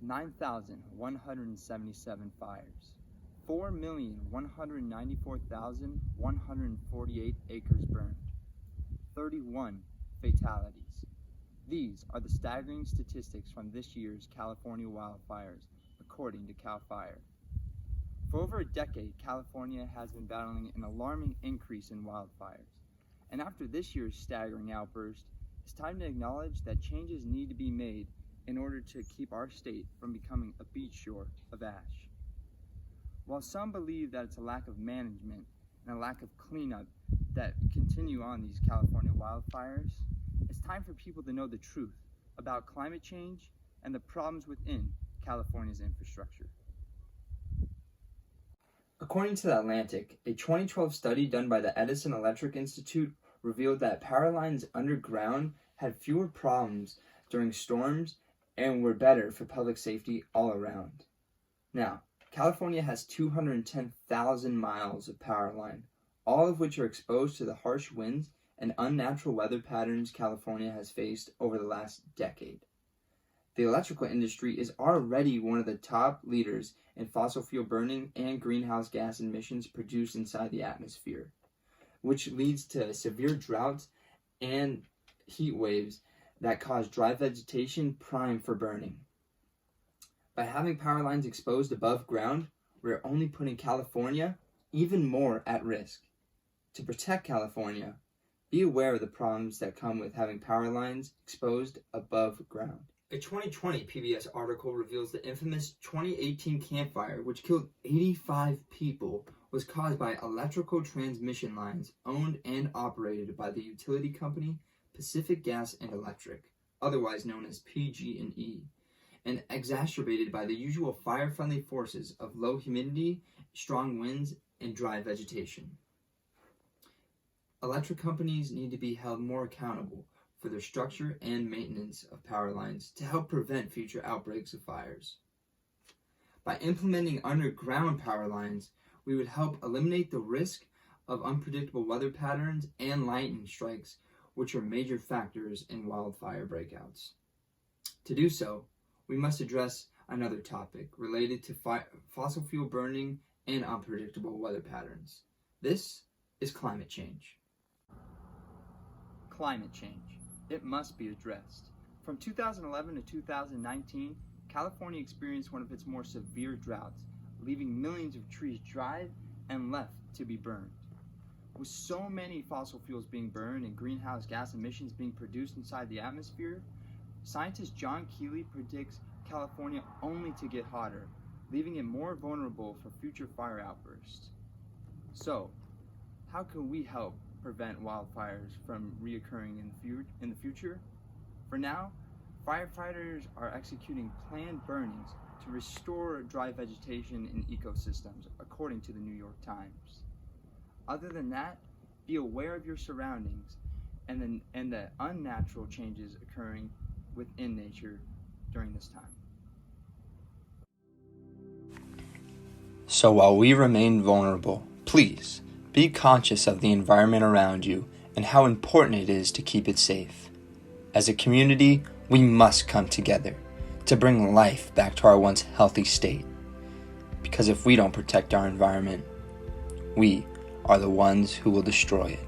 9,177 fires, 4,194,148 acres burned, 31 fatalities. These are the staggering statistics from this year's California wildfires, according to CAL FIRE. For over a decade, California has been battling an alarming increase in wildfires. And after this year's staggering outburst, it's time to acknowledge that changes need to be made in order to keep our state from becoming a beach shore of ash. While some believe that it's a lack of management and a lack of cleanup that continue on these California wildfires, it's time for people to know the truth about climate change and the problems within California's infrastructure. According to The Atlantic, a 2012 study done by the Edison Electric Institute revealed that power lines underground had fewer problems during storms and were better for public safety all around. Now, California has 210,000 miles of power line, all of which are exposed to the harsh winds and unnatural weather patterns California has faced over the last decade. The electrical industry is already one of the top leaders in fossil fuel burning and greenhouse gas emissions produced inside the atmosphere, which leads to severe droughts and heat waves that cause dry vegetation prime for burning. By having power lines exposed above ground, we're only putting California even more at risk. To protect California, be aware of the problems that come with having power lines exposed above ground. A 2020 PBS article reveals the infamous 2018 Camp Fire, which killed 85 people, was caused by electrical transmission lines owned and operated by the utility company Pacific Gas and Electric, otherwise known as PG&E, and exacerbated by the usual fire-friendly forces of low humidity, strong winds, and dry vegetation. Electric companies need to be held more accountable for their structure and maintenance of power lines to help prevent future outbreaks of fires. By implementing underground power lines, we would help eliminate the risk of unpredictable weather patterns and lightning strikes, which are major factors in wildfire breakouts. To do so, we must address another topic related to fossil fuel burning and unpredictable weather patterns. This is climate change. Climate change. It must be addressed. From 2011 to 2019, California experienced one of its more severe droughts, leaving millions of trees dried and left to be burned. With so many fossil fuels being burned and greenhouse gas emissions being produced inside the atmosphere, scientist John Keeley predicts California only to get hotter, leaving it more vulnerable for future fire outbursts. So, how can we help prevent wildfires from reoccurring in the future? For now, firefighters are executing planned burnings to restore dry vegetation in ecosystems, according to the New York Times. Other than that, be aware of your surroundings and the unnatural changes occurring within nature during this time. So while we remain vulnerable, please be conscious of the environment around you and how important it is to keep it safe. As a community, we must come together to bring life back to our once healthy state. Because if we don't protect our environment, we are the ones who will destroy it.